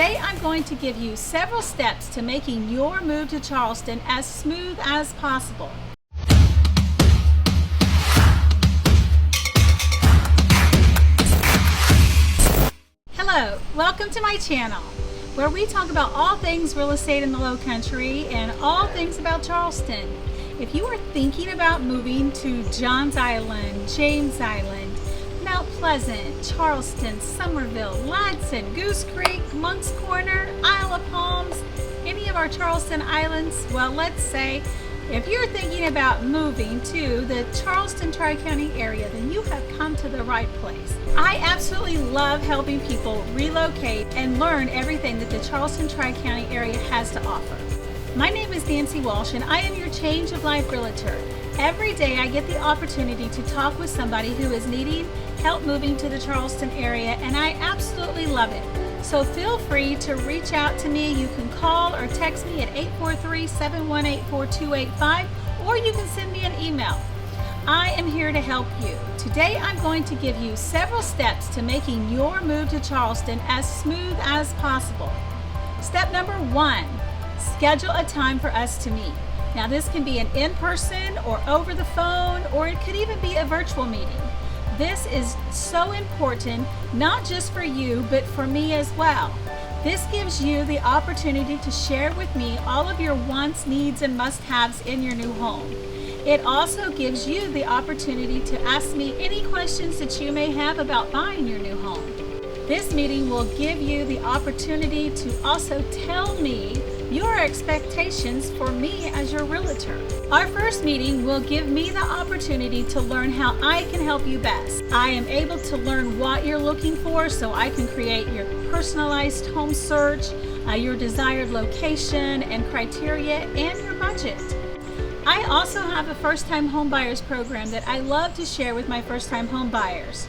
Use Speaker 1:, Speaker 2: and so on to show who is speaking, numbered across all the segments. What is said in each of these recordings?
Speaker 1: Today I'm going to give you several steps to making your move to Charleston as smooth as possible. Hello, welcome to my channel, where we talk about all things real estate in the Lowcountry and all things about Charleston. If you are thinking about moving to Johns Island, James Island, Mount Pleasant, Charleston, Summerville, Ladson, Goose Creek, Monk's Corner, Isle of Palms, any of our Charleston islands, well, let's say if you're thinking about moving to the Charleston Tri-County area, then you have come to the right place. I absolutely love helping people relocate and learn everything that the Charleston Tri-County area has to offer. My name is Nancy Walsh and I am your Change of Life Realtor. Every day I get the opportunity to talk with somebody who is needing help moving to the Charleston area, and I absolutely love it. So feel free to reach out to me. You can call or text me at 843-718-4285, or you can send me an email. I am here to help you. Today I'm going to give you several steps to making your move to Charleston as smooth as possible. Step number 1, schedule a time for us to meet. Now this can be an in-person or over the phone, or it could even be a virtual meeting. This is so important, not just for you, but for me as well. This gives you the opportunity to share with me all of your wants, needs, and must-haves in your new home. It also gives you the opportunity to ask me any questions that you may have about buying your new home. This meeting will give you the opportunity to also tell me your expectations for me as your realtor. Our first meeting will give me the opportunity to learn how I can help you best. I am able to learn what you're looking for so I can create your personalized home search, your desired location and criteria, and your budget. I also have a first-time home buyers program that I love to share with my first-time home buyers,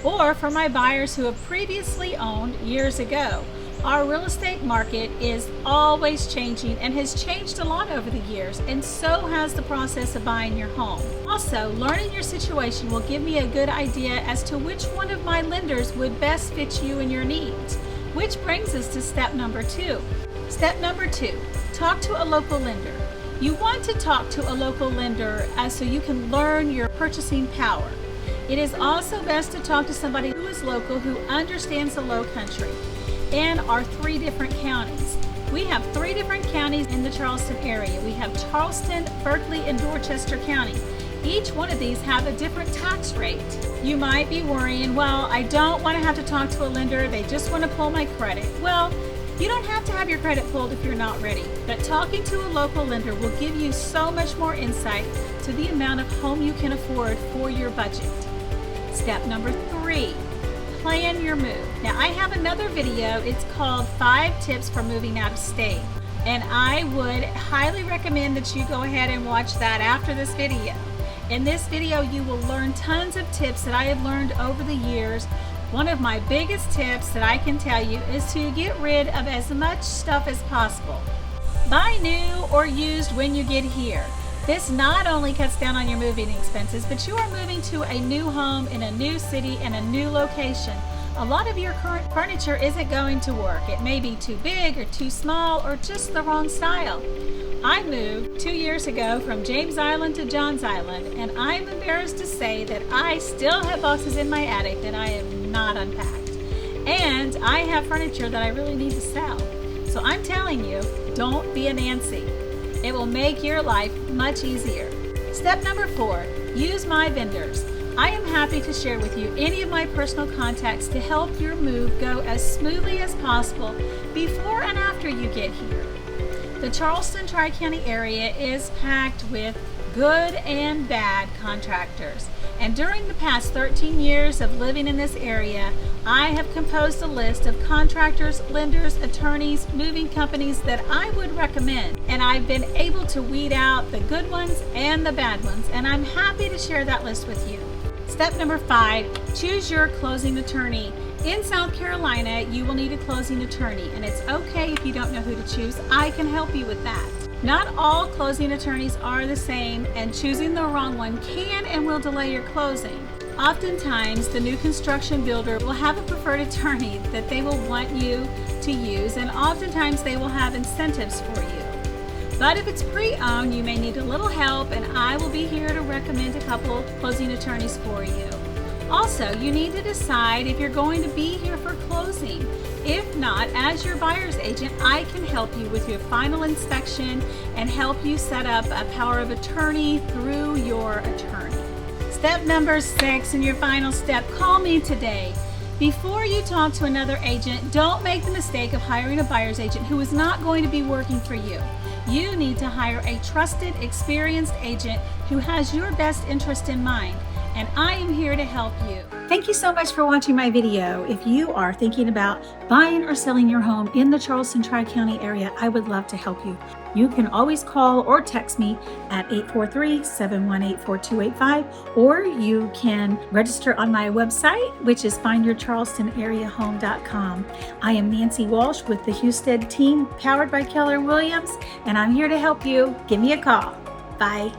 Speaker 1: or for my buyers who have previously owned years ago. Our real estate market is always changing and has changed a lot over the years, and so has the process of buying your home. Also, learning your situation will give me a good idea as to which one of my lenders would best fit you and your needs, which brings us to step number 2. Step number 2, talk to a local lender. You want to talk to a local lender so you can learn your purchasing power. It is also best to talk to somebody who is local, who understands the Lowcountry and our 3 different counties. We have 3 different counties in the Charleston area. We have Charleston, Berkeley, and Dorchester County. Each one of these have a different tax rate. You might be worrying, well, I don't want to have to talk to a lender, they just want to pull my credit. Well, you don't have to have your credit pulled if you're not ready, but talking to a local lender will give you so much more insight to the amount of home you can afford for your budget. Step number 3, plan your move. Now I have another video, it's called 5 Tips for Moving Out of State, and I would highly recommend that you go ahead and watch that after this video. In this video you will learn tons of tips that I have learned over the years. One of my biggest tips that I can tell you is to get rid of as much stuff as possible. Buy new or used when you get here. This not only cuts down on your moving expenses, but you are moving to a new home in a new city and a new location. A lot of your current furniture isn't going to work. It may be too big or too small or just the wrong style. I moved 2 years ago from James Island to Johns Island, and I'm embarrassed to say that I still have boxes in my attic that I have not unpacked. And I have furniture that I really need to sell. So I'm telling you, don't be a Nancy. It will make your life much easier. Step number 4, use my vendors. I am happy to share with you any of my personal contacts to help your move go as smoothly as possible before and after you get here. The Charleston Tri-County area is packed with good and bad contractors. And during the past 13 years of living in this area, I have composed a list of contractors, lenders, attorneys, moving companies that I would recommend. And I've been able to weed out the good ones and the bad ones, and I'm happy to share that list with you. Step number 5, choose your closing attorney. In South Carolina, you will need a closing attorney, and it's okay if you don't know who to choose. I can help you with that. Not all closing attorneys are the same, and choosing the wrong one can and will delay your closing. Oftentimes, the new construction builder will have a preferred attorney that they will want you to use, and oftentimes they will have incentives for you. But if it's pre-owned, you may need a little help, and I will be here to recommend a couple closing attorneys for you. Also, you need to decide if you're going to be here for closing. If not, as your buyer's agent, I can help you with your final inspection and help you set up a power of attorney through your attorney. Step number 6 and your final step, call me today. Before you talk to another agent, don't make the mistake of hiring a buyer's agent who is not going to be working for you. You need to hire a trusted, experienced agent who has your best interest in mind, and I am here to help you. Thank you so much for watching my video. If you are thinking about buying or selling your home in the Charleston Tri-County area, I would love to help you. You can always call or text me at 843-718-4285, or you can register on my website, which is findyourcharlestonareahome.com. I am Nancy Walsh with the Husted Team, powered by Keller Williams, and I'm here to help you. Give me a call. Bye.